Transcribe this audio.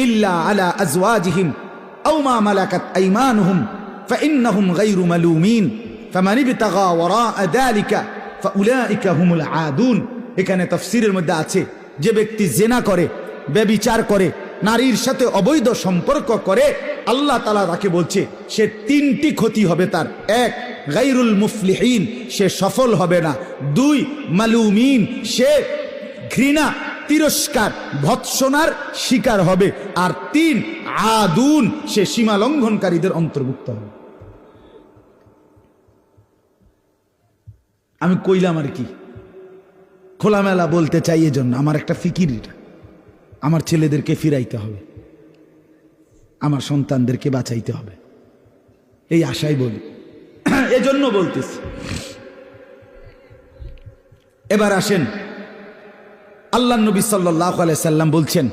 ইল্লা আলা আজওয়াজিহিম আও মা মালাকাত আইমানুহুম ফাইন্নাহুম গায়রু মালুমিন ফামান ইবতাগা ওয়ারাআ যালিকা ফাউলাইকা হুমুল আদুন। এখানে তাফসীরের মধ্যে আছে, যে ব্যক্তি জিনা করে, ব্যভিচার করে, নারীর সাথে অবৈধ সম্পর্ক করে, আল্লাহ তাআলা তাকে বলছে সে তিনটি ক্ষতি হবে তার। এক, গায়রুল মুফলিহিন, সে সফল হবে না। দুই, মালুমিন, সে ঘৃণা, তিরস্কার, ভৎসনার শিকার হবে। আর তিন, আদুন, সে সীমা লঙ্ঘনকারীদের অন্তর্ভুক্ত হবে। আমি কইলাম আর কি, খোলামেলা বলতে চাই, এজন্য আমার একটা ফিকির, আমার ছেলেদেরকে ফিরাইতে হবে, আমার সন্তানদেরকে বাঁচাইতে হবে, এই আশাই বলি, এজন্য বলতেছি। এবার আসেন, আল্লাহ নবী সাল্লাল্লাহু আলাইহি সাল্লাম বলছেন